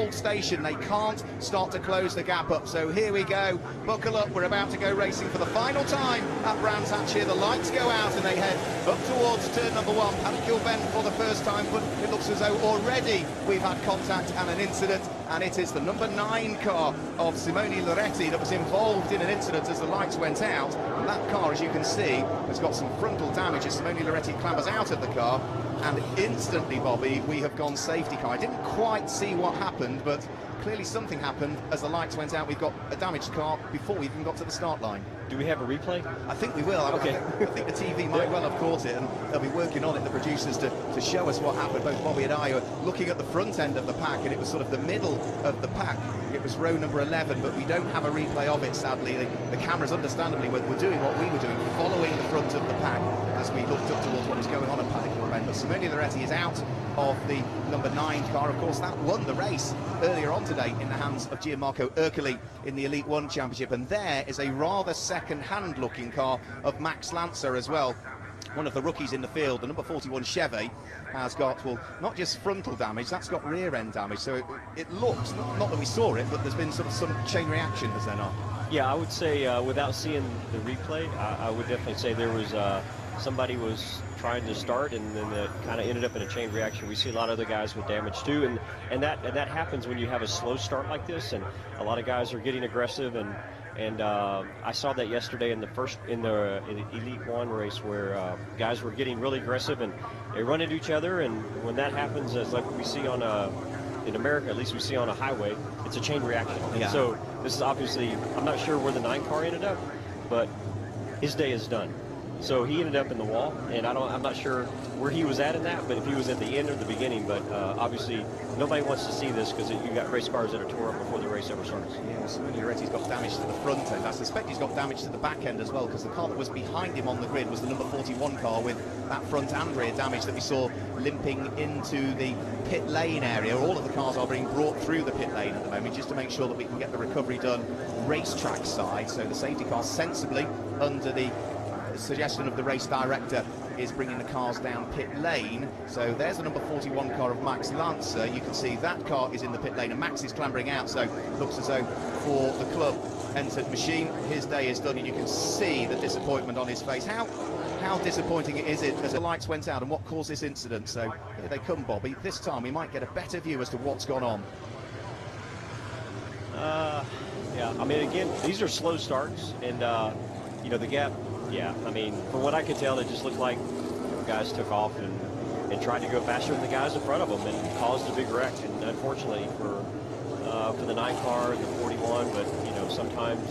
pole station. They can't start to close the gap up. So here we go. Buckle up. We're about to go racing for the final time at Brands Hatch here. The lights go out and they head up towards turn number 1. Paddock Bend for the first time, but it looks as though already we've had contact and an incident, and it is the number 9 car of Simone Loretti that was involved in an incident as the lights went out. And that car, as you can see, has got some frontal damage as Simone Loretti clambers out of the car, and instantly, Bobby, we have gone safety car. I didn't quite see what happened, but clearly something happened as the lights went out. We've got a damaged car before we even got to the start line. Do we have a replay? I think we will. Okay. I think the TV might well have caught it, and they'll be working on it, the producers, to show us what happened. Both Bobby and I were looking at the front end of the pack, and it was sort of the middle of the pack. It was row number 11, but we don't have a replay of it, sadly. The cameras, understandably, were doing what we were doing, following the front of the pack as we looked up towards what was going on at Paddock Bend. But Simone Loretti is out of the number 9 car. Of course, that won the race earlier on today in the hands of Gianmarco Ercoli in the Elite 1 Championship, and there is a rather second-hand looking car of Max Lancer as well. One of the rookies in the field, the number 41 Chevy, has got, well, not just frontal damage, that's got rear end damage. So it looks, not that we saw it, but there's been sort of some chain reaction, has there not? Yeah, I would say without seeing the replay, I would definitely say there was somebody was trying to start, and then it kind of ended up in a chain reaction. We see a lot of other guys with damage too, and that happens when you have a slow start like this, and a lot of guys are getting aggressive, and I saw that yesterday in the Elite 1 race where guys were getting really aggressive and they run into each other, and when that happens, as like we see on in America, at least we see on a highway, it's a chain reaction. Yeah. So this is obviously, I'm not sure where the 9 car ended up, but his day is done. So he ended up in the wall, and I'm not sure where he was at in that, but if he was at the end or the beginning. But obviously, nobody wants to see this because you got race cars that are tore up before the race ever starts. Yeah, Simone Loretti's got damage to the front end. I suspect he's got damage to the back end as well, because the car that was behind him on the grid was the number 41 car with that front and rear damage that we saw limping into the pit lane area. All of the cars are being brought through the pit lane at the moment just to make sure that we can get the recovery done racetrack side. So the safety car, sensibly, under the suggestion of the race director, is bringing the cars down pit lane. So there's the number 41 car of Max Lancer. You can see that car is in the pit lane and Max is clambering out, so looks as though for the club entered machine, his day is done, and you can see the disappointment on his face. How disappointing is it as the lights went out, and what caused this incident? So here they come, Bobby. This time we might get a better view as to what's gone on. Yeah, I mean, again, these are slow starts, and you know, the gap. Yeah, I mean, from what I could tell, it just looked like guys took off and tried to go faster than the guys in front of them and caused a big wreck. And unfortunately for the 9 car and the 41, but you know, sometimes